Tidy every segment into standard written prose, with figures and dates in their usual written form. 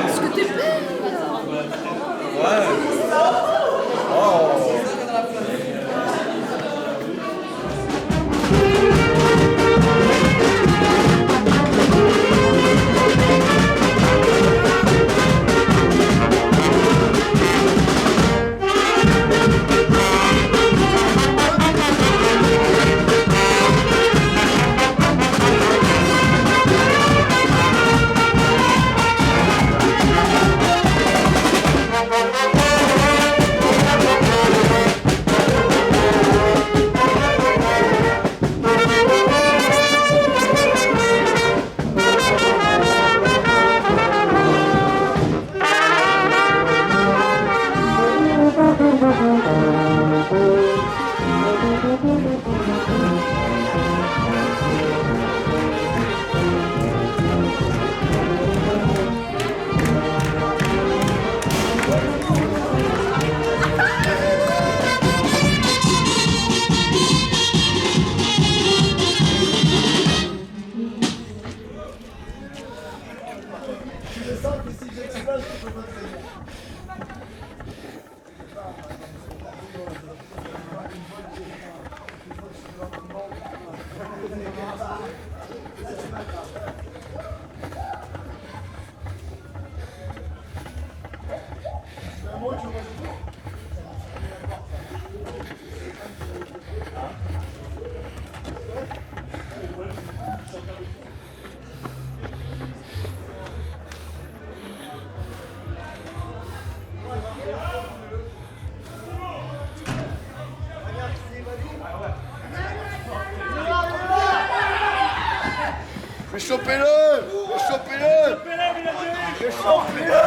Est-ce que t'es belle? Ouais. Oh. Chopez-le! Chopez-le! Chopez-le!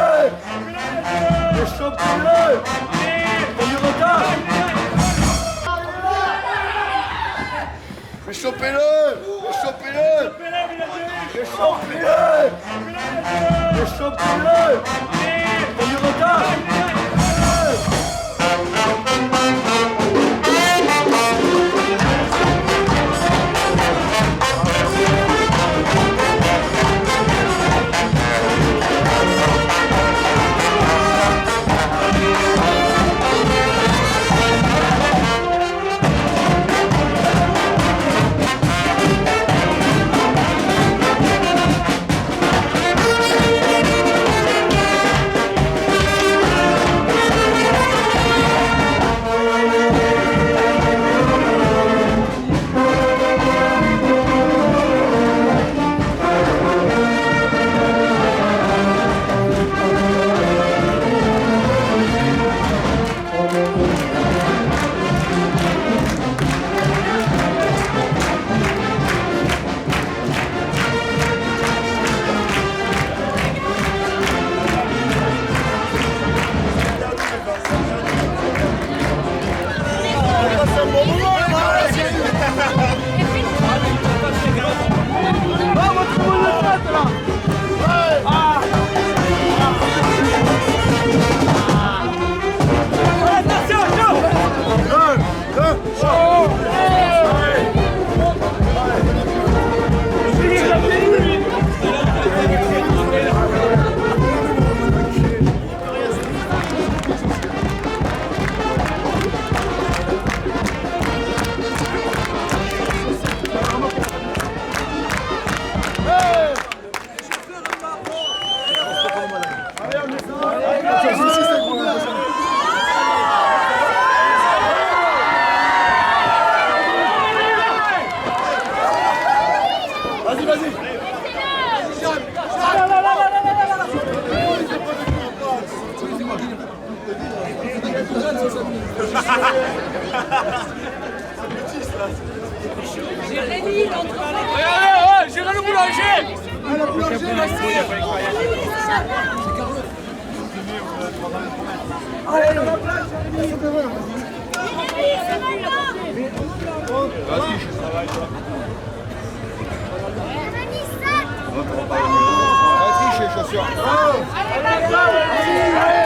Chopez-le! Il y a du retard! Chopez-le! Chopez-le! Chopez-le! Chopez-le! Il y a du retard! Jérémy, il entre. Regardez, Jérémy le boulanger. Ah, le boulanger, vas-y. Allez, dans la place, Jérémy. Vas-y, je travaille, toi. Va tricher, chaussures. Allez,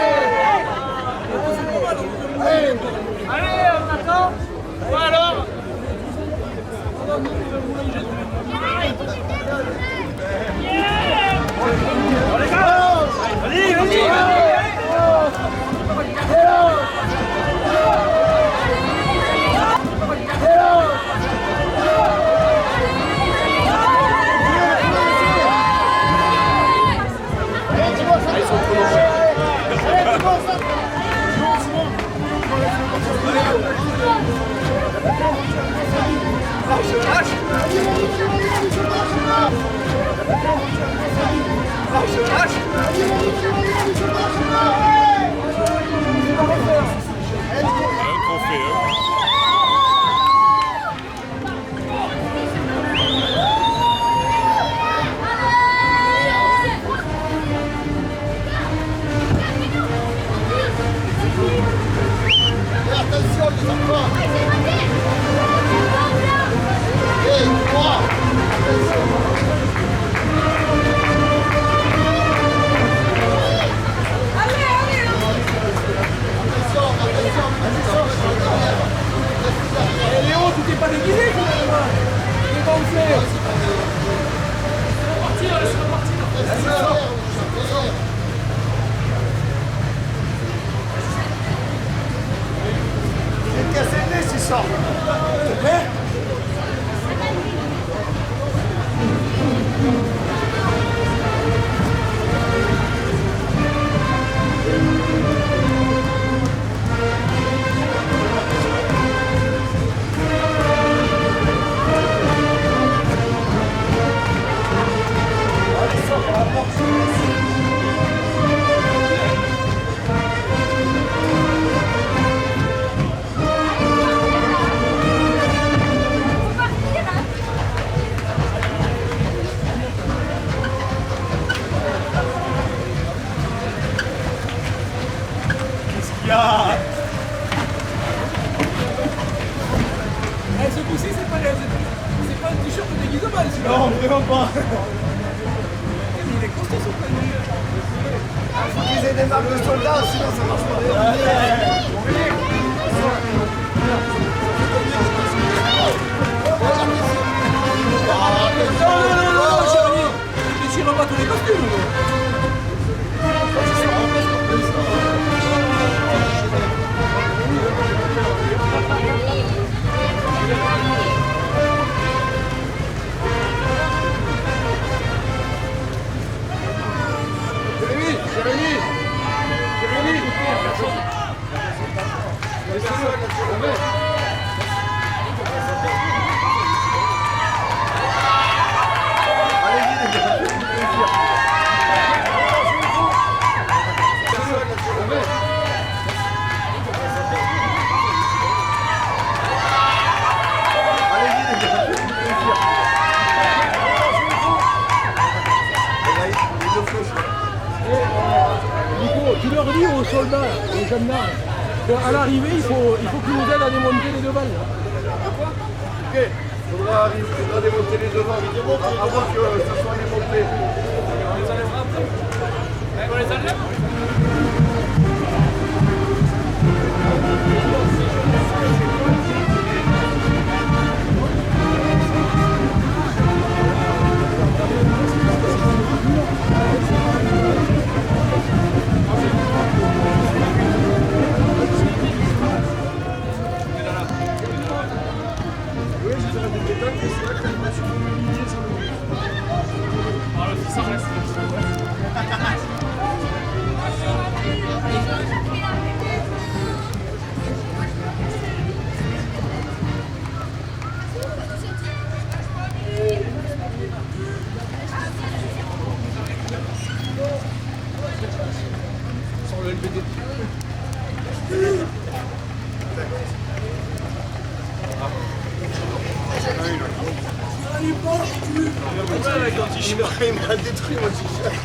Ce coup-ci, c'est pas un t-shirt de déguisement, celui-là. Non, vraiment pas. Il est costaud son panier. Faut qu'ils aient des marques de soldats, sinon ça marche pas. Non, Jérémy, tu déchires pas tous les costumes. Nico, tu leur dis aux soldats, aux gendarmes, qu'à l'arrivée, il faut qu'ils nous aident à démonter les deux balles. Ok, faudra démonter les devants avant que ça soit démonté. On les enlèvera après. On les enlève. Il m'a détruit mon t-shirt.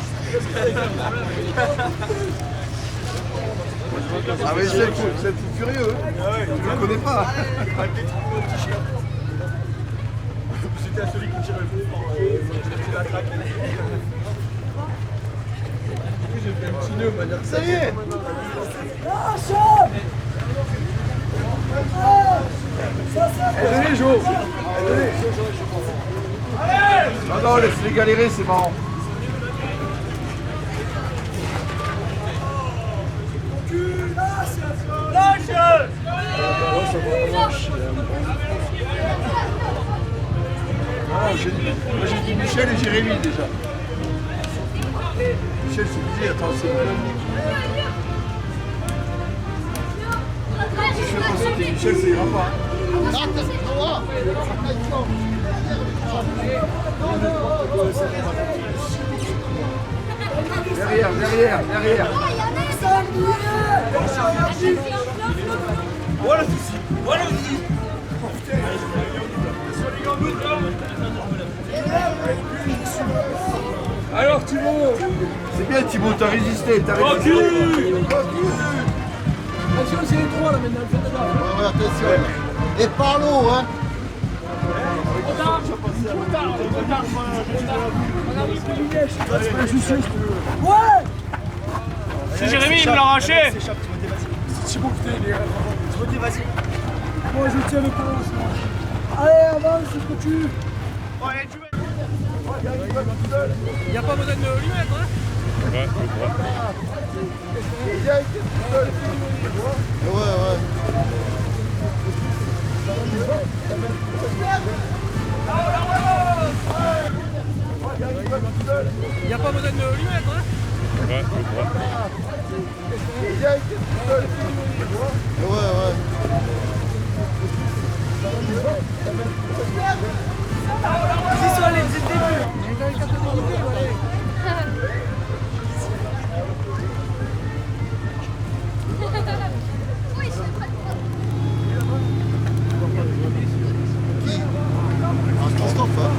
Ah mais c'est fou furieux. Je ne connais pas. C'était à celui qui tirait le plus la craque. J'ai fait un petit nœud, manière. Ça y est. Allez, Jo. Non, non, laisse-les galérer, c'est marrant. Moi j'ai dit Michel et Jérémy déjà. Michel se disait, attends, c'est vrai. Si je fais pas sauter Michel, ça ira pas. Derrière, derrière, derrière. Voilà ceci. Voilà ceci. Alors Thibaut, C'est bien Thibaut, t'as résisté, t'as résisté. attention c'est les trois là maintenant, faites gaffe. Ouais, attention. Et par l'eau, hein. Ouais. C'est Jérémy, il me l'a arraché. C'est Thibaut qui t'aide. Vas-y. Moi je tiens le coup. Allez avance, c'est ce que tu... Il n'y a pas besoin de lui mettre, hein? Ouais, ouais. Il n'y a pas besoin de lui mettre, hein? Ouais, Christophe, hein.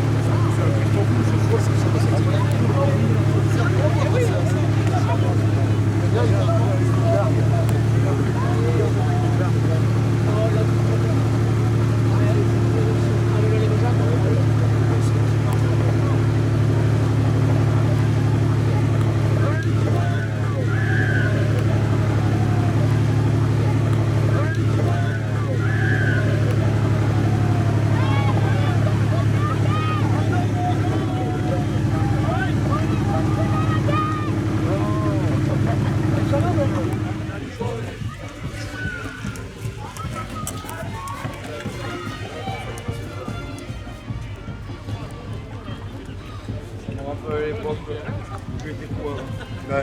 Ouais.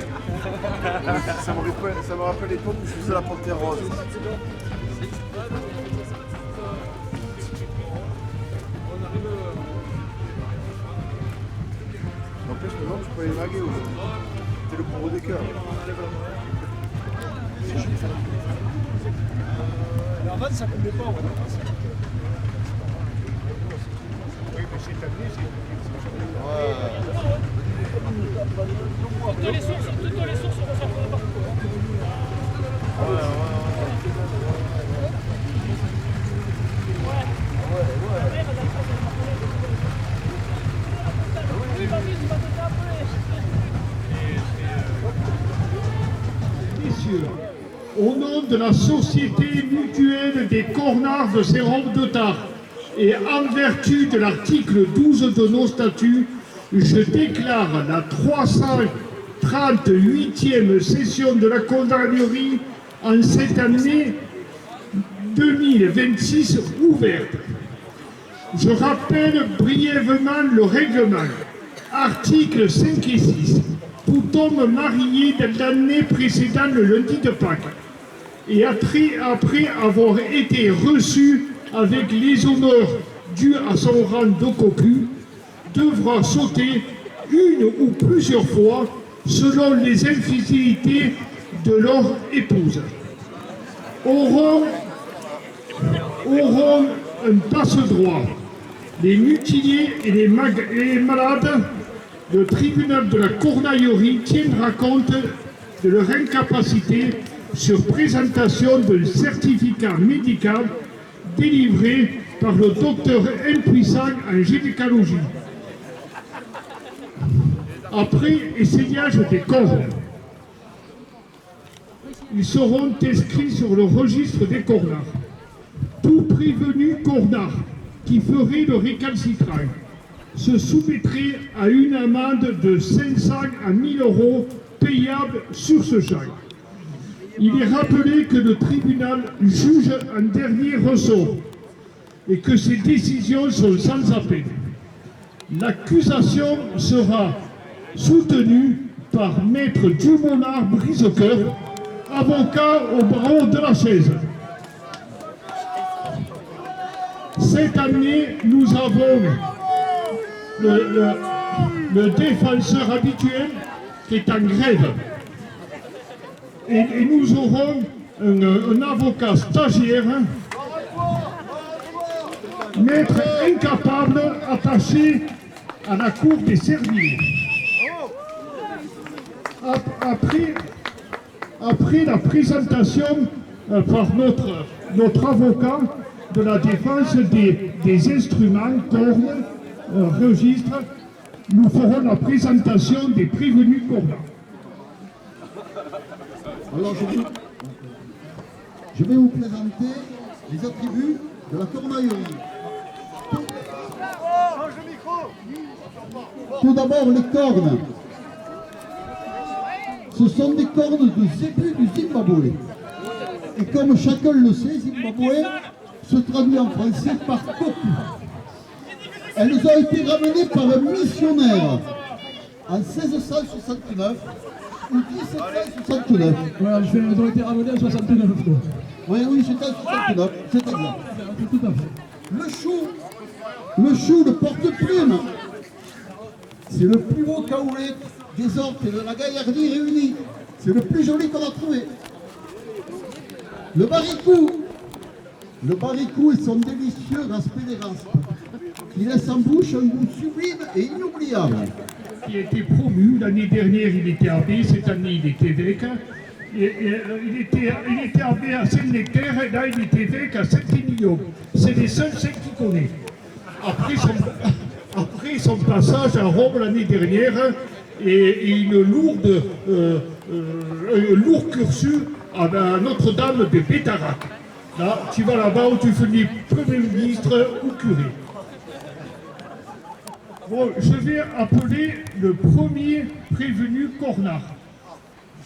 Ça me rappelle l'époque où je faisais la panthère rose. N'empêche, maintenant, je peux les draguer aujourd'hui. C'était le pauvre des cœurs. Mais en fait ça coulait pas, ouais. Oui, mais cette année, c'est... Toutes les sources, on s'en fout partout. Messieurs, au nom de la Société mutuelle des cornards de Sérôme-de-Tard et en vertu de l'article 12 de nos statuts, je déclare la 338e session de la condamnerie en cette année 2026 ouverte. Je rappelle brièvement le règlement. Articles 5 et 6. Tout homme marié dans l'année précédant le lundi de Pâques et après avoir été reçu avec les honneurs dus à son rang de cocu, devra sauter une ou plusieurs fois selon les infidélités de leur épouse. Auront un passe-droit. Les mutilés et les malades, le tribunal de la Cornaillerie tiendra compte de leur incapacité sur présentation d'un certificat médical délivré par le docteur impuissant en gynécologie. Après essayage des corps, ils seront inscrits sur le registre des cornards. Tout prévenu cornard qui ferait le récalcitrant se soumettrait à une amende de 500 à 1000 euros payable sur ce champ. Il est rappelé que le tribunal juge un dernier ressort et que ses décisions sont sans appel. L'accusation sera soutenue par Maître Dumonard Brisecoeur, avocat au barreau de la Chaise. Cette année, nous avons le défenseur habituel qui est en grève. Et nous aurons un avocat stagiaire, maître incapable, attaché à la cour des Serviers. Après la présentation par notre avocat de la défense des instruments, cornes, registres, nous ferons la présentation des prévenus cornes. Alors je vais vous présenter les attributs de la cornaillerie. Tout d'abord, les cornes. Ce sont des cornes de zébu du Zimbabwe. Et comme chacun le sait, Zimbabwe se traduit en français par cocu. Elles ont été ramenées par un missionnaire en 1669 ou 1769. Voilà, elles ont été ramenées en 69. Oui, c'était en 69, c'est exact. Tout à fait. Le chou, le porte-plume, c'est le plus beau kaoulé des orques et de la gaillardie réunis. C'est le plus joli qu'on a trouvé. Le baricou et son délicieux raspé des raspes, qui laisse en bouche un goût sublime et inoubliable. Il a été promu, l'année dernière il était abbé, cette année il était évêque. Il était abbé à Saint-Nectaire et là il était évêque à Saint-Émilion. C'est les seuls cinq qu'il connaît. Après son passage à Rome l'année dernière et un lourd cursus à Notre-Dame de Bétarac. Là, tu vas là-bas où tu finis Premier ministre ou curé. Bon, je vais appeler le premier prévenu cornard.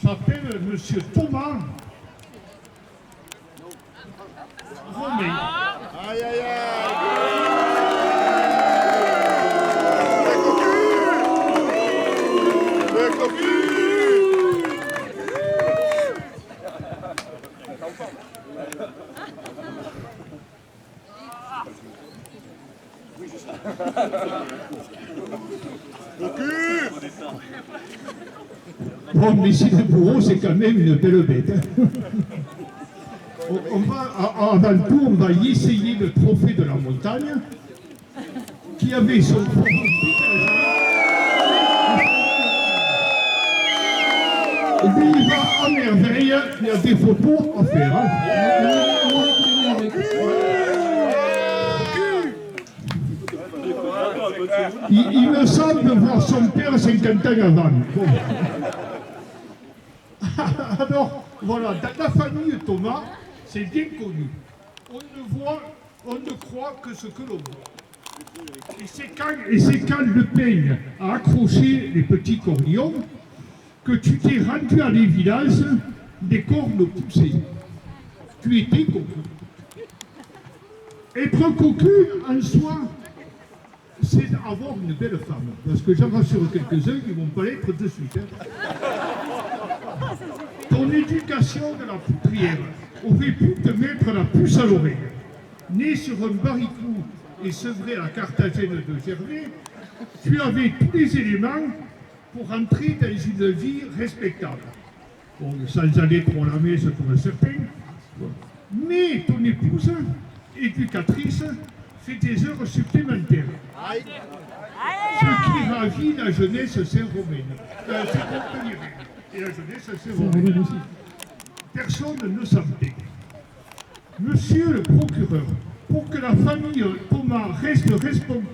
J'appelle M. Thomas Romain. Aïe, aïe, aïe. Le cocu. Bon, mais si le bourreau, c'est quand même une belle bête. Hein. Avant tout, on va y essayer le trophée de la montagne, qui avait son propre lui, il va à merveille, il y a des photos à faire. Hein. Il me semble voir son père 50 ans avant. Bon. Alors, voilà, dans la famille Thomas, c'est bien connu. On ne croit que ce que l'on voit. Et c'est quand Le Peigne a accroché les petits cornillons que tu t'es rendu à l'évidence des cornes poussées. Tu étais cocu. Être cocu en soi, c'est avoir une belle femme. Parce que j'en rassure quelques-uns qui ne vont pas l'être de suite. Hein. Ton éducation de la poutrière aurait pu te mettre la puce à l'oreille. Né sur un baricou et sevré à Carthagène de Gervais, tu avais tous les éléments pour entrer dans une vie respectable. Bon, sans aller trop à la messe comme certains. Bon. Mais ton épouse, éducatrice, fait des heures supplémentaires. Ce qui ravit la jeunesse saint-romaine. Et la jeunesse saint-romaine aussi. Personne ne s'en plaît. Monsieur le procureur, pour que la famille Thomas reste respectable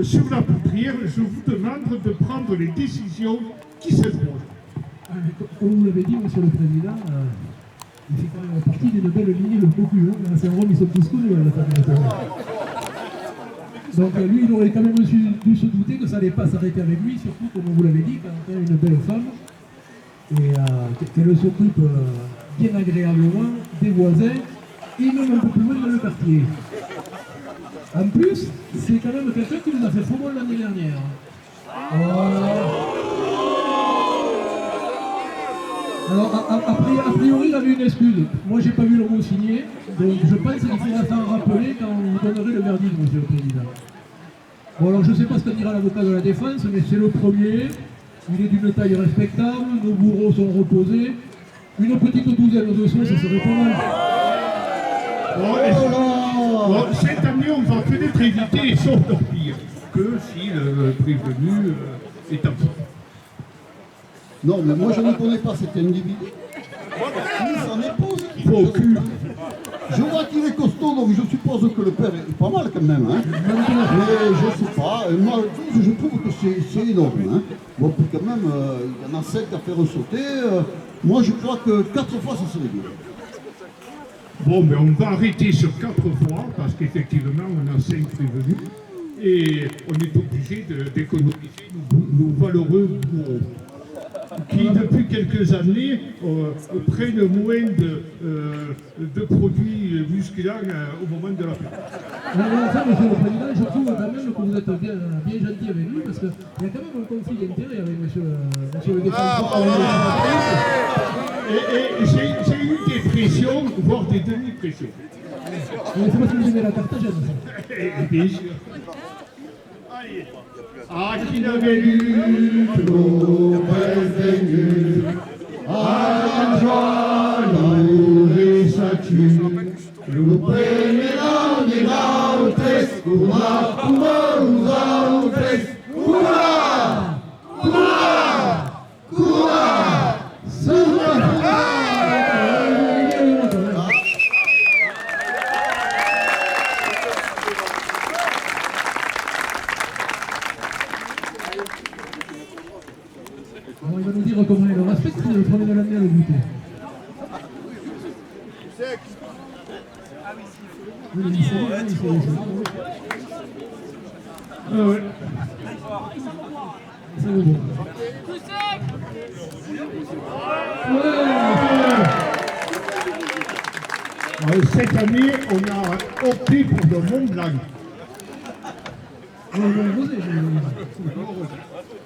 sur la poutrière, je vous demande de prendre les décisions qui s'imposent. Comme vous l'avez dit, Monsieur le Président, il fait quand même partie d'une belle lignée de procureurs. À Saint-Rome, ils sont tous connus, la famille Thomas. Donc lui, il aurait quand même dû se douter que ça n'allait pas s'arrêter avec lui, surtout comme vous l'avez dit, quand on a une belle femme, et qu'elle s'occupe bien agréablement des voisins, et même un peu plus loin dans le quartier. En plus, c'est quand même quelqu'un qui nous a fait faux bon l'année dernière. Alors, a priori, il avait une excuse. Moi, j'ai pas vu le mot signé, donc je pense qu'il faudra s'en rappeler quand vous donnerez le verdict, monsieur le président. Bon, alors, je ne sais pas ce que dira l'avocat de la défense, mais c'est le premier. Il est d'une taille respectable, nos bourreaux sont reposés. Une petite douzaine de sauts, ça serait pas mal. Bon, cette année, on va peut-être éviter les sauts d'empire que si le prévenu est absent. Non, mais moi je ne connais pas cet individu. Ni son épouse. Faut au cul. Je vois qu'il est costaud, donc je suppose que le père est pas mal quand même. Hein. Mais je sais pas, moi 12, je trouve que c'est énorme. Hein. Bon, puis quand même, il y en a 5 à faire sauter. Moi je crois que 4 fois ça serait bien. Bon, mais on va arrêter sur 4 fois, parce qu'effectivement, on a 5 prévenus, et on est obligé d'économiser nos valeureux bourreaux, qui depuis quelques années prennent moins de produits musculants au moment de la fête. Ça, monsieur le président, je trouve quand même que vous êtes bien gentil avec lui, parce qu'il y a quand même un conflit d'intérêt avec monsieur le défenseur. Et j'ai eu des pressions, voire des demi-pressions. C'est parce que vous aimez la Carthagène, ça. Bien sûr. Allez. Ah, qui n'avait lu nos prévenus, à la joie, l'amour et sa tue, nous prémenons des nautres, coura, nous autres, coura, Alors, il va nous dire comment il le respecte, le premier de l'année à le buter. Oui, il s'est ça vaut bon. Cette année, on a opté pour le Mont Blanc.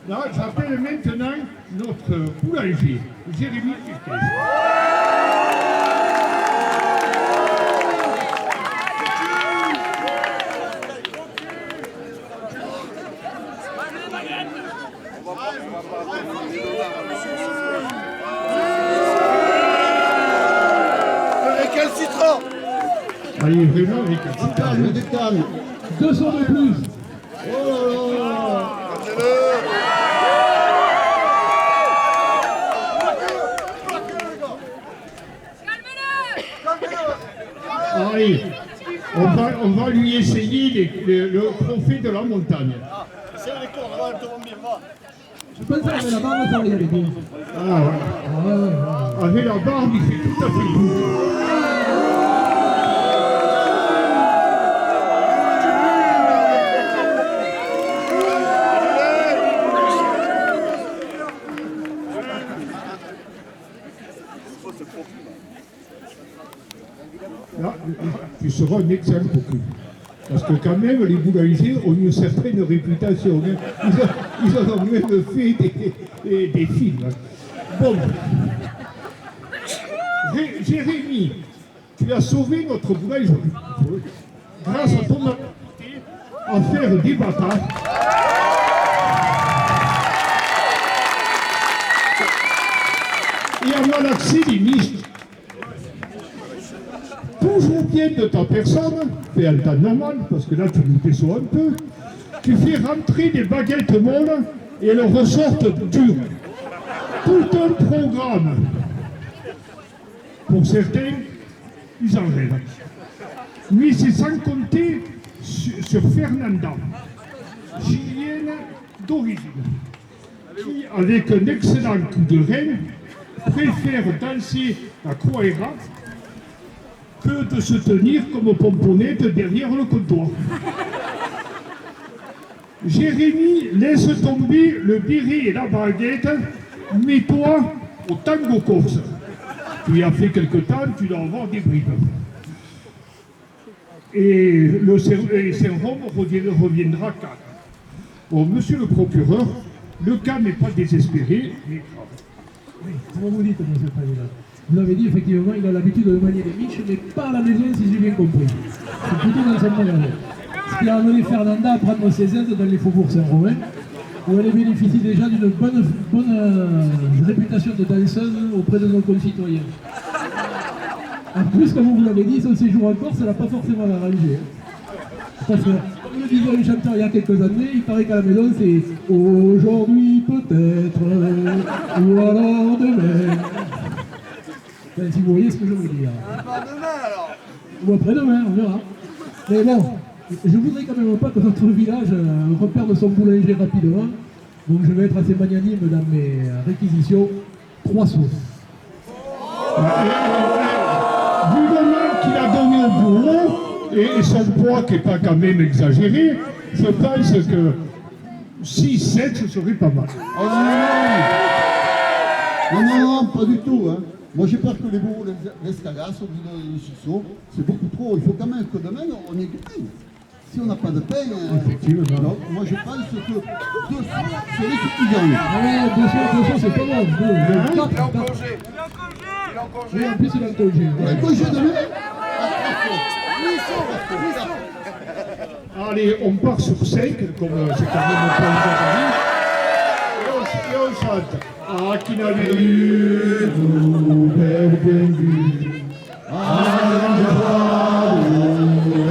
Là, j'appelle maintenant notre boulanger, Jérémy Kirkes. Récalcitrant. Allez, vraiment récalcitrant. Calme, décalme. 200 de plus. Oh là là. Allez, on va lui essayer le trophée de la montagne. Je pense qu'avec la barbe, ça va y aller bien. Ah ouais. Avec la barbe, il fait tout à fait tout. Là, tu seras un excellent cocu. Parce que quand même, les boulangers ont une certaine réputation. Hein. Ils ont même fait des films. Bon. Jérémy, tu as sauvé notre boulangerie. Grâce à ton activité à faire des batailles. Et à malaxer les miches. Toujours bien de ta personne, fais un temps normal, parce que là tu nous déçois un peu, tu fais rentrer des baguettes molles et elles ressortent dures. Tout un programme. Pour certains, ils en rêvent. Mais c'est sans compter sur Fernanda, chilienne d'origine, qui, avec un excellent coup de reine, préfère danser la croira que de se tenir comme pomponnette derrière le comptoir. Jérémy, laisse tomber le béret et la baguette, mets-toi au tango corse. Tu y as fait quelque temps, tu dois avoir des bribes. Et le Saint-Rome reviendra calme. Bon, monsieur le procureur, le cas n'est pas désespéré, mais grave. Oui, comment vous dites, monsieur le président? Vous l'avez dit, effectivement, il a l'habitude de manier les miches, mais pas à la maison, si j'ai bien compris. C'est plutôt dans son magasin. Ce qui a amené Fernanda à prendre ses aides dans les faubourgs Saint-Romain, où elle bénéficie déjà d'une bonne réputation de danseuse auprès de nos concitoyens. En plus, comme vous l'avez dit, son séjour en Corse, ça l'a pas forcément arrangé. Parce que, comme le disait le chanteur il y a quelques années, il paraît qu'à la maison, c'est aujourd'hui peut-être, ou alors demain. Ben, si vous voyez ce que je veux dire. Pas demain alors. Ou après-demain, on verra. Mais bon, je voudrais quand même pas que notre village reperde son boulanger rapidement. Donc je vais être assez magnanime dans mes réquisitions. 3 sous. Vu le nom qu'il a donné au bourreau, et son poids qui n'est pas quand même exagéré, je pense que 6-7, ce serait pas mal. Oh non, pas du tout. Hein. Moi j'ai peur que les bourreaux l'escalassent au bout de 6 euros. C'est beaucoup trop. Il faut quand même que demain on ait du pain. Si on n'a pas de pain, Effectivement. donc, moi je pense que 2 sous serait suffisant. Ah ouais, 200, c'est pas mal. Il est en 4. congé. Il est en congé. Oui, en plus il est en congé. Un congé demain. Allez, on part sur 5, comme c'est quand même un peu et on chante. Ah, qui n'avait vu, nous bien vu. Ah,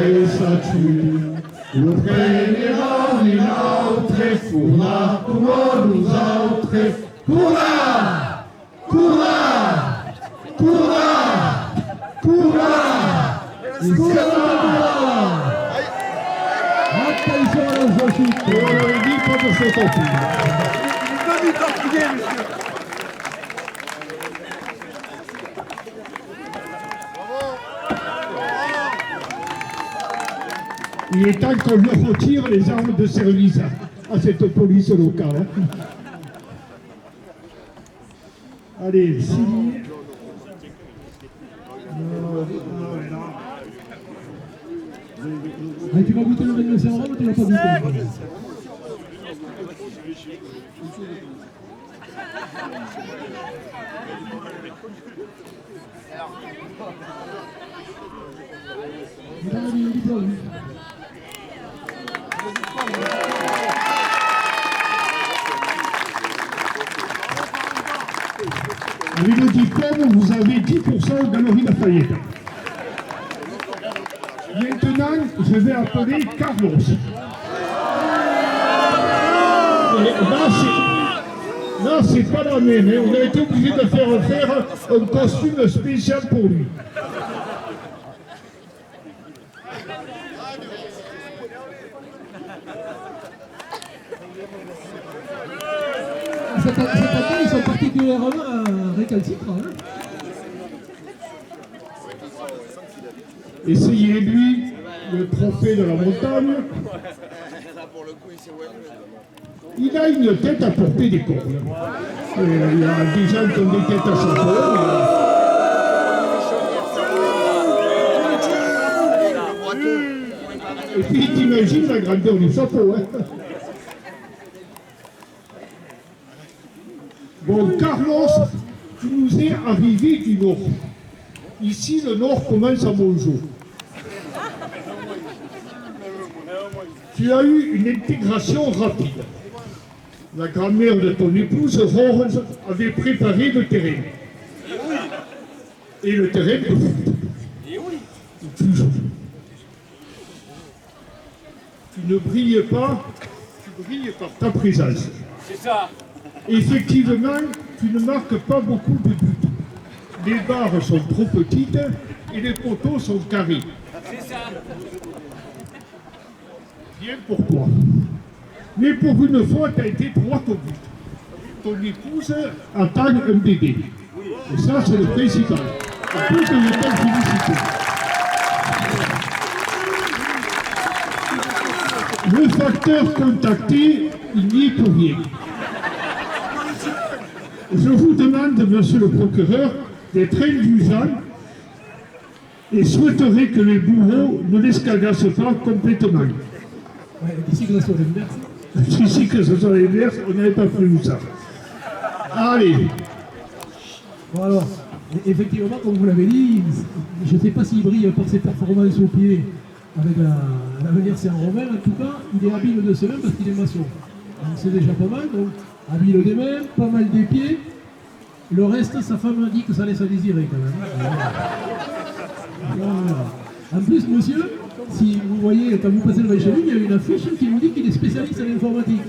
et ça tue. Le premier il a autre fourra, pour nous autres. Courra! Courra! Courra! Courra! Attention à la chute. Et on avait dit pas de se tenter. Il est demi-torpillé, monsieur. Il est temps qu'on leur retire les armes de service à cette police locale. Allez, signé. Mais tu vas goûter le vin de Saint-Rome ou tu vas pas goûter? Il a du diplôme. Avec le diplôme, vous avez 10% aux Galeries Lafayette. Maintenant, je vais appeler Carlos. Et là, c'est pas la même. Hein. On a été obligé de faire un costume spécial pour lui. Cette année, ils sont particulièrement récalcitrants. Hein. Essayez-lui le trophée de la montagne. Il a une tête à porter des cornes. Il y a des gens qui ont des têtes à chapeau. Et puis t'imagines la grandeur du chapeau. Hein. Bon, Carlos, tu nous es arrivé du nord. Ici, le nord commence à Mongeau. Tu as eu une intégration rapide. La grand-mère de ton épouse, Rose, avait préparé le terrain. Et le terrain de foot. Toujours. Tu ne brilles pas, tu brilles par ta présence. C'est ça. Effectivement, tu ne marques pas beaucoup de buts. Les barres sont trop petites et les poteaux sont carrés. C'est ça. Bien pour toi. Mais pour une fois, tu as été droit au but. Ton épouse attend un bébé. Et ça, c'est le principal. En plus, je vais te féliciter. Le facteur contacté, il n'y est pour rien. Je vous demande, monsieur le procureur, d'être indulgent et souhaiterais que les bourreaux ne l'escagassent pas complètement. Ouais, d'ici que ça soit l'inverse. D'ici que ce soit l'inverse, on n'avait pas prévu ça. Allez, Bon alors, effectivement, comme vous l'avez dit, je ne sais pas s'il brille par ses performances au pied avec l'avenir Saint-Romain. En tout cas, il est habile de ses mains parce qu'il est maçon. Donc c'est déjà pas mal. Donc, habile des mains, pas mal des pieds. Le reste, sa femme a dit que ça laisse à désirer quand même. Voilà. En plus, monsieur, si vous voyez, quand vous passez devant chez lui, il y a une affiche qui nous dit qu'il est spécialiste en informatique.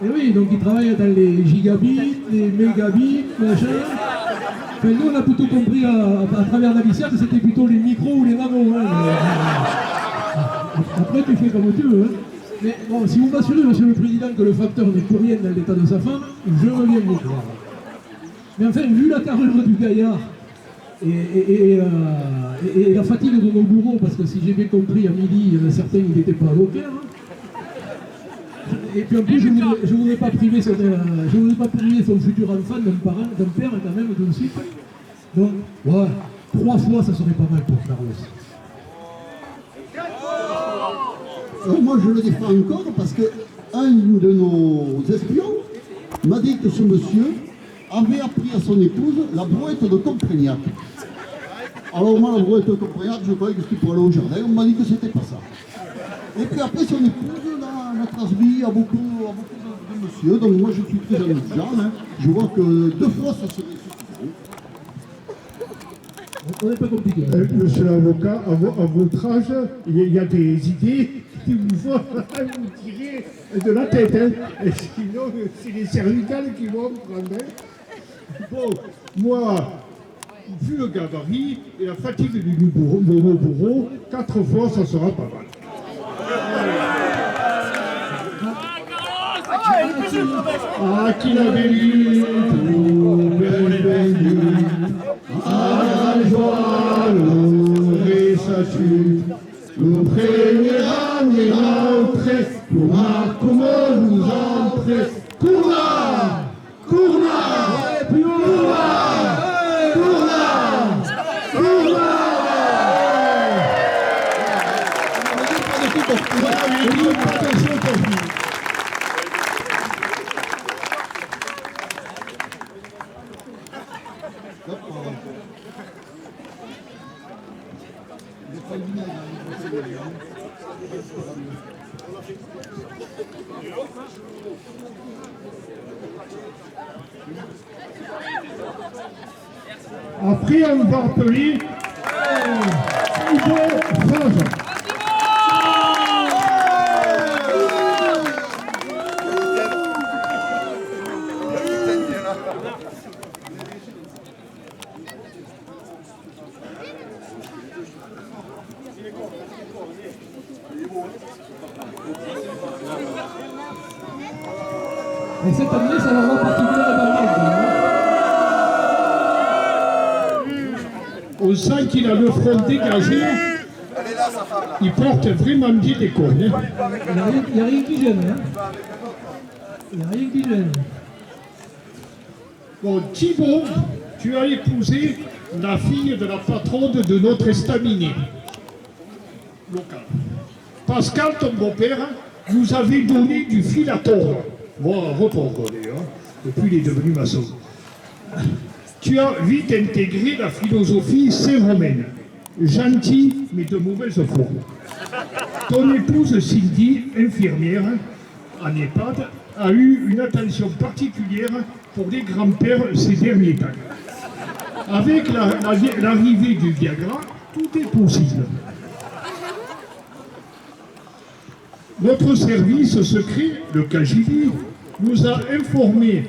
Et oui, donc il travaille dans les gigabits, les mégabits, machin. Enfin, nous, on a plutôt compris à travers la visière que c'était plutôt les micros ou les nanos. Hein. Après, tu fais comme tu veux. Hein. Mais bon, si vous m'assurez, monsieur le président, que le facteur n'est pour rien dans l'état de sa femme, je veux bien vous croire. Mais enfin, vu la carrure du gaillard et la fatigue de nos bourreaux, parce que si j'ai bien compris, à midi, il y en a certains qui n'étaient pas à l'aucun. Hein. Et puis en plus, je ne voudrais pas priver son futur enfant d'un parent, d'un père quand même, tout de suite. Donc, ouais, 3 fois, ça serait pas mal pour Carlos. Moi, je le défends encore parce que un de nos espions m'a dit que ce monsieur avait appris à son épouse la brouette de Comprignac. Alors moi, la brouette de Comprignac, je croyais que c'était pour aller au jardin. On m'a dit que c'était pas ça. Et puis après, son épouse, la Trasby, a beaucoup de monsieur. Donc moi, je suis très indulgent. Hein. Je vois que 2 fois, ça serait suffisant. On n'est pas compliqué. monsieur l'avocat, à votre âge, il y a des idées qui vous font vous tirer de la tête. Hein. Et sinon, c'est les cervicales qui vont prendre. Hein. Bon, moi, vu le gabarit et la fatigue de nos bourreaux, 4 fois, ça sera pas mal. Ah, qu'il avait lu tout bienvenu, à la joie, l'aurait sachu, nous prévenira les rentrées, pour voir comment nous entrer. Courla, courla, plus haut, courla, courla, courla. Après, on va appeler Thibaut Fage. Et cette année, ça leur va particulièrement bien. On sent qu'il a le front dégagé. Il porte vraiment bien des cornes. Hein. Il n'y a rien qui gêne. Hein. Il n'y a rien qui gêne. Bon, Thibaut, tu as épousé la fille de la patronne de notre estaminet local. Pascal, ton beau-père, nous avait donné du fil à tordre. Moi, reprendre, hein, depuis il est devenu maçon. Tu as vite intégré la philosophie saint-romaine. Gentil, mais de mauvaise foi. Ton épouse Cindy, infirmière, en EHPAD, a eu une attention particulière pour les grands-pères ces derniers temps. Avec l'arrivée du Viagra, tout est possible. Notre service secret, le KGB, nous a informé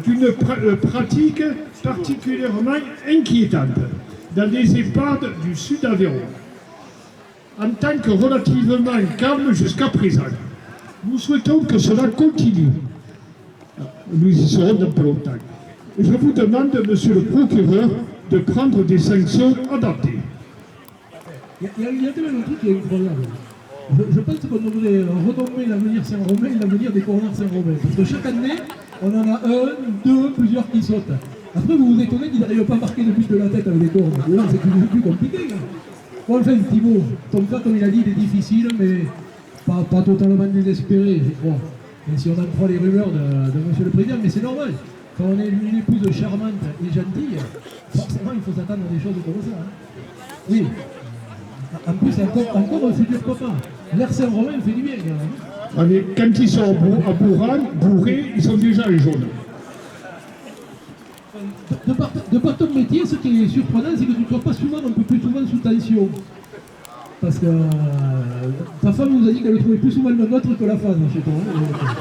d'une pratique particulièrement inquiétante dans les EHPAD du sud d'Aveyron. En tant que relativement calme jusqu'à présent, nous souhaitons que cela continue. Nous y serons dans pas longtemps. Je vous demande, monsieur le procureur, de prendre des sanctions adaptées. Il y a quand même un truc qui est incroyable. Je pense qu'on devrait renommer l'avenir Saint-Romain l'avenir des corners Saint-Romain. Parce que chaque année, on en a un, deux, plusieurs qui sautent. Après, vous vous étonnez qu'ils n'arrivent pas à marquer le but de la tête avec les cornes. Là, c'est plus compliqué. Là. Bon, enfin, Thibaut, ton cas, comme il a dit, il est difficile, mais pas totalement désespéré, je crois. Et si on en croit les rumeurs de Monsieur le Président, mais c'est normal. Quand on est une épouse charmante et gentille, forcément, il faut s'attendre à des choses comme ça. Hein. Oui. En plus, encore un futur copain. L'air Saint-Romain fait du bien, quand même. Allez, quand ils sont à bourrés, ils sont déjà les jaunes. De par ton métier, ce qui est surprenant, c'est que tu ne sois pas souvent, un peu plus souvent sous tension. Parce que ta femme nous a dit qu'elle trouvait plus souvent le nôtre que la phase chez toi. Hein.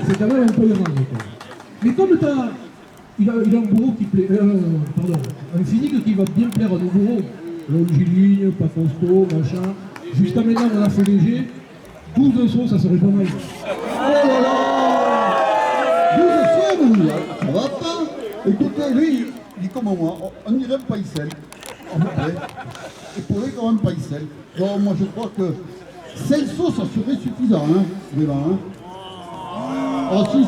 C'est quand même un peu grave. Mais comme il a un bourreau qui plaît, un physique qui va bien plaire à nos bourreaux, longiligne, pas costaud, machin, jusqu'à maintenant on a fait léger, 12 sauts, ça serait pas mal. Oh là là 12 sauts, nous, ça va pas. Écoutez, lui, il est comme moi, on dirait un païsel. Il pourrait quand même païsel. Donc moi je crois que 5 sauts, ça serait suffisant, hein, déjà, hein. Ah si,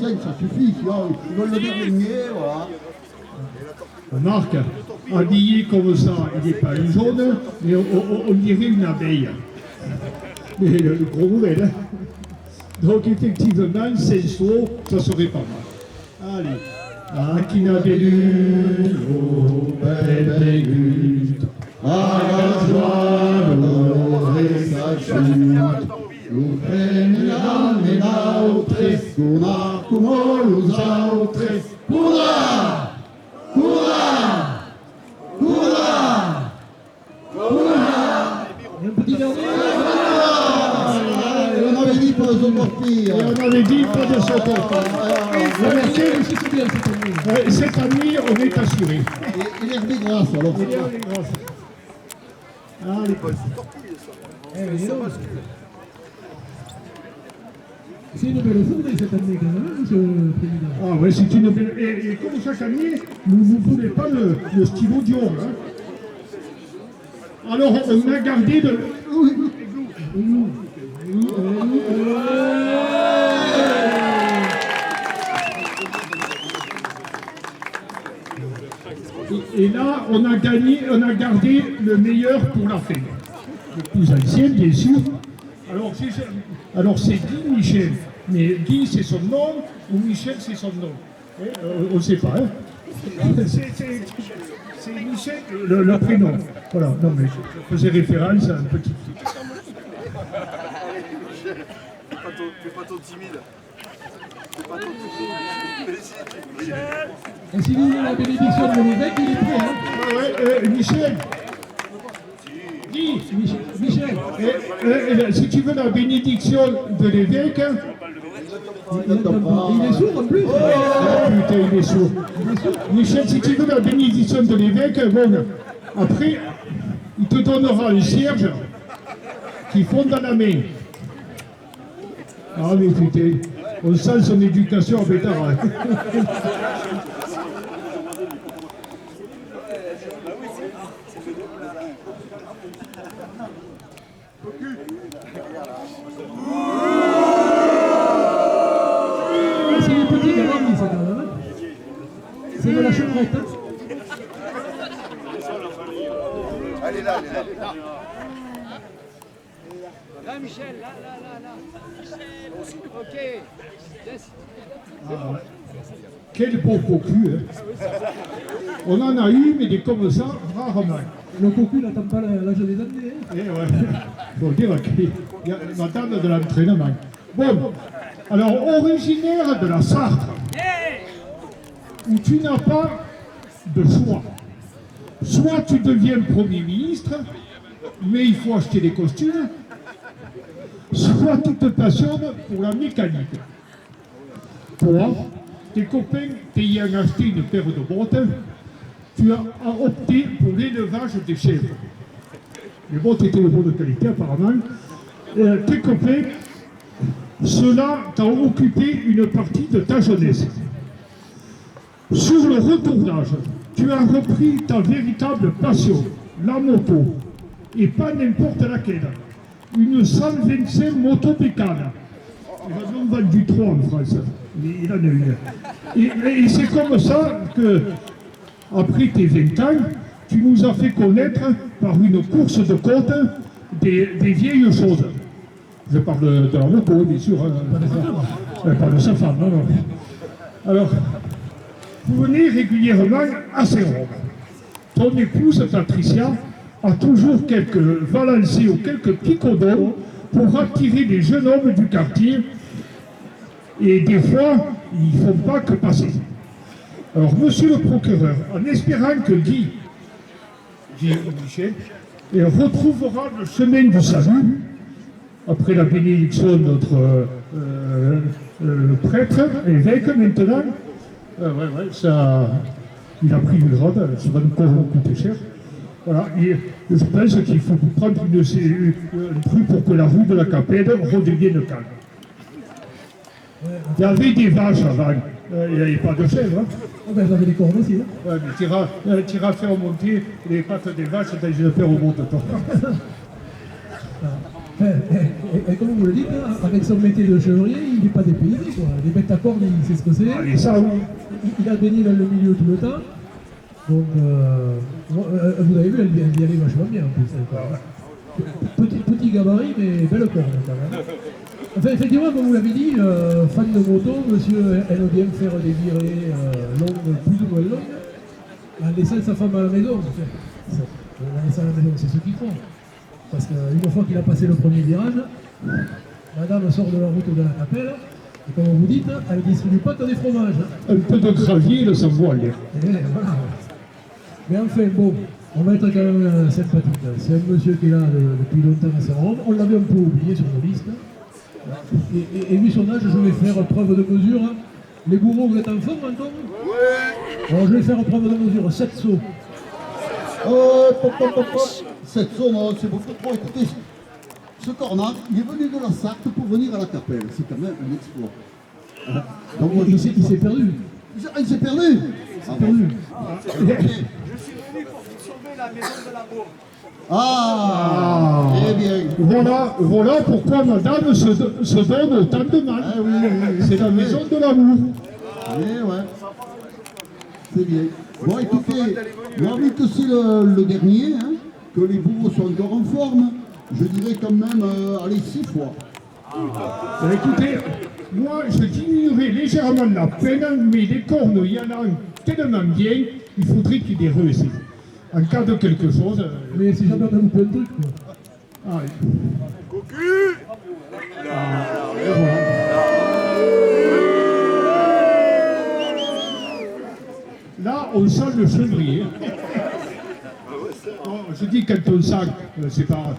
5 ça suffit, sinon ils veulent le déglinguer, voilà. Marc, habillé comme ça, il n'est pas une jaune, mais on dirait une abeille. Mais le gros nouvelle, hein. Donc effectivement, 5 sauts, ça serait pas mal. Allez. Aquina Bellulo, Bellegut, à la joie, l'oré sa chute, l'Ucraine, les nautres, Kuna, como los autres, Kuna, Kuna, Kuna, Kuna. Et un petit dernier. On avait dit pour le Socorpi. On avait dit pas de Socorpi. Cette année, on est assuré. Il est revenu grâce alors. Il est revenu grâce. Allez, C'est une belle journée cette année quand même, Monsieur le Président. ah ouais, c'est une belle... Et comme chaque année, vous ne voulez pas le stylo Dior. Hein. Alors, on a gardé de... Et là, on a gardé le meilleur pour la fin. Le plus ancien, bien sûr. Alors c'est Guy Michel. Mais Guy, c'est son nom, ou Michel, c'est son nom. On ne sait pas. Hein. C'est Michel, le prénom. Voilà, non mais je faisais référence à un petit truc. Fais pas ton timide. Fais pas ton timide. Et si vous voulez la bénédiction de l'évêque, il est prêt. Hein. Ouais, Michel. Dis, Michel. Si tu veux la bénédiction de l'évêque. Il est sourd en plus. Oh, putain, il est sourd. Michel, si tu veux la bénédiction de l'évêque, bon, après, il te donnera un cierge qui fond dans la main. Ah mais putain, on sent son éducation en pétard. Hein. C'est les petits galeries, ça quand même. C'est de la chevrette. Hein. Allez là. Là, Michel, là. Ok. Yes. Ah, ouais. Quel beau cocu, hein. On en a eu, mais des comme ça, rarement. Le cocu n'attend pas l'âge des années. Hein. Eh ouais, faut dire qu'il y a madame de l'entraînement. Bon, alors originaire de la Sarthe, où tu n'as pas de choix. Soit tu deviens Premier ministre, mais il faut acheter des costumes, soit tu te passionnes pour la mécanique. Toi, tes copains t'ayant acheté une paire de bottes, tu as opté pour l'élevage des chèvres. Les bottes étaient de bonne qualité apparemment. Tes copains, cela t'a occupé une partie de ta jeunesse. Sur le retournage, tu as repris ta véritable passion, la moto, et pas n'importe laquelle. une 125 motopécane. Il en a vendu 3 en France. Il en a une. Et c'est comme ça que, après tes 20 ans, tu nous as fait connaître par une course de côte des vieilles choses. Je parle de la moto, bien sûr. Pas de sa femme, non. Alors, vous venez régulièrement à Saint-Rome. Ton épouse, Patricia, a toujours quelques valanciers ou quelques picodos pour attirer les jeunes hommes du quartier. Et des fois, ils ne font pas que passer. Alors, monsieur le procureur, en espérant que Guy Michel retrouvera le chemin du salut, après la bénédiction de notre prêtre, évêque maintenant, ça, il a pris le grade, ça va nous coûter cher. Voilà, et je pense qu'il faut prendre un truc pour que la rue de la Capelle redevienne calme. Il y avait des vaches avant, il n'y avait pas de chèvres. Hein. Oh ben, vous avez des cornes aussi. Hein. Ouais, mais tu iras faire monter les pattes des vaches dans une paire au monde de temps. Et comme vous le dites, hein, avec son métier de chevrier, il n'est pas dépaysé. Quoi. Les bêtes à cornes, il sait ce que c'est. Et ça, oui. Il a baigné dans le milieu tout le temps. Donc, vous avez vu, elle y allait vachement bien en plus. Petit gabarit, mais belle corne quand même. Enfin, effectivement, comme vous l'avez dit, fan de moto, monsieur aime bien faire des virées longues, plus ou moins longues, en laissant sa femme à la maison. En laissant à la maison, c'est ce qu'il faut. Parce qu'une fois qu'il a passé le premier virage, madame sort de la route de la Capelle, et comme vous dites, elle ne distribue pas que des fromages. Un peu de gravier, le sang-voile. Voilà. Mais enfin, bon, on va être quand même sympathique. C'est un monsieur qui est là depuis longtemps à Saint-Rome. On l'avait un peu oublié sur nos listes. Et vu son âge, je vais faire preuve de mesure. Les bourreaux, vous êtes en forme, Anton? Oui. Alors je vais faire preuve de mesure, 7 sauts. Hop. 7 sauts, non, c'est beaucoup trop. Écoutez, ce cornard, il est venu de la Sarthe pour venir à la Capelle. C'est quand même un exploit. Voilà. Donc, moi, Il s'est perdu. Il s'est perdu. Perdu. Je suis venu pour sauver la maison de l'amour. Eh bien. Voilà pourquoi madame se donne autant de mal. Ah oui. C'est la maison de l'amour. Ouais. C'est bien. Bon, écoutez, moi, vu que c'est le dernier, hein, que les bourreaux sont encore en forme, je dirais quand même, allez, 6 fois. Écoutez, moi je diminuerai légèrement la peine, mais les cornes, il y en a tellement bien, il faudrait qu'il les réussisse. En cas de quelque chose. Mais si jamais on a loupé un truc, quoi. Ah, oui. Cocu. Et voilà. Là, on sent le chevrier. Bon, je dis quand on sent, c'est pas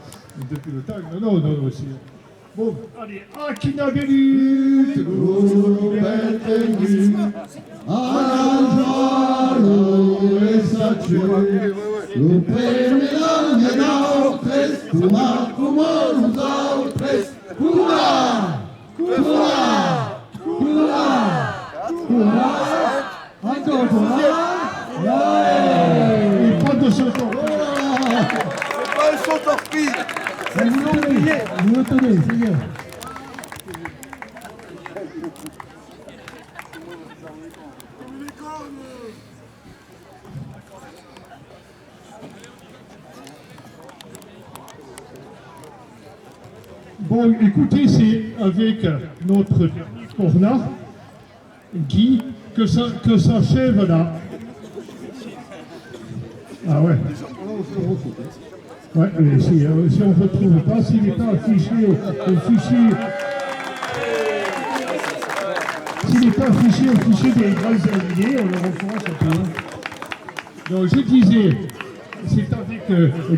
depuis le temps, non, c'est... Bon, allez, qui n'avait lu et pas de ce temps. C'est pas un saut torpille. Vous le tenez, c'est bien. Bon, écoutez, c'est avec notre dernier cornard, Guy, que s'achève là. Ah ouais. Ouais, mais si on ne retrouve pas, s'il n'est pas affiché au fichier. S'il n'est pas affiché au fichier des grands invités, on le refera simplement. Donc je disais, c'est avec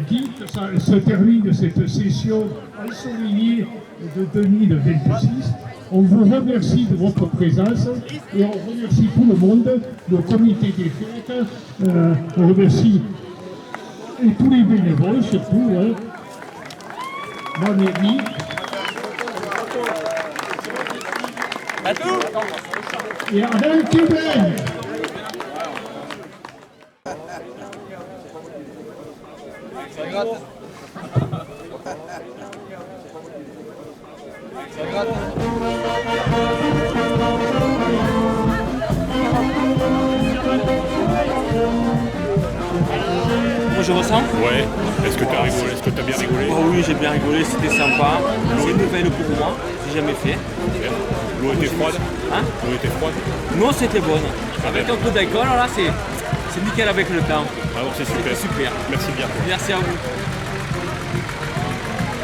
Guy que ça se termine cette session ensoleillée de 2026. On vous remercie de votre présence et on remercie tout le monde, le comité des fêtes, on remercie et tous les bénévoles surtout, hein. Mon ami. Et Alain Québec. Moi je ressens. Ouais. Est-ce que tu as rigolé? Est-ce que tu as bien rigolé? Oh oui, j'ai bien rigolé, c'était sympa. C'est une nouvelle pour moi, j'ai jamais fait. L'eau était froide? Hein? L'eau était froide? Non, c'était bonne. Avec un peu d'alcool, là, c'est nickel avec le temps. Alors c'est super. C'était super. Merci bien. Merci à vous.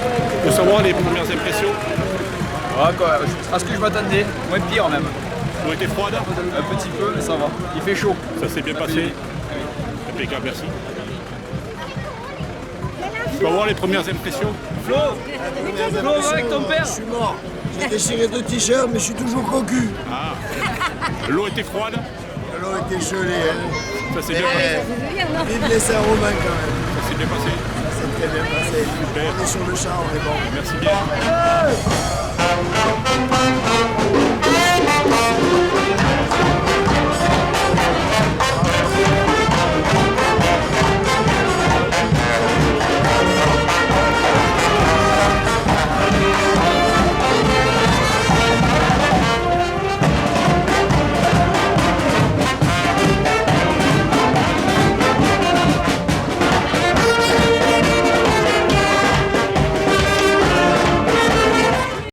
Il faut savoir les premières impressions. Ouais, quoi, à ce que je m'attendais, moins pire même. L'eau était froide? Un petit peu, mais ça va. Il fait chaud. Ça s'est bien passé? Impeccable, merci. Tu vas voir les premières impressions? Flo, va avec ton père. Je suis mort. J'ai déchiré 2 t-shirts, mais je suis toujours cocu. Ah. L'eau était froide? L'eau était gelée. Hein. Ça s'est bien passé? Vive les Saint-Romains quand même. Ça s'est bien passé? Ça s'est très bien passé. Super. On est sur le champ, on est bon. Merci bien.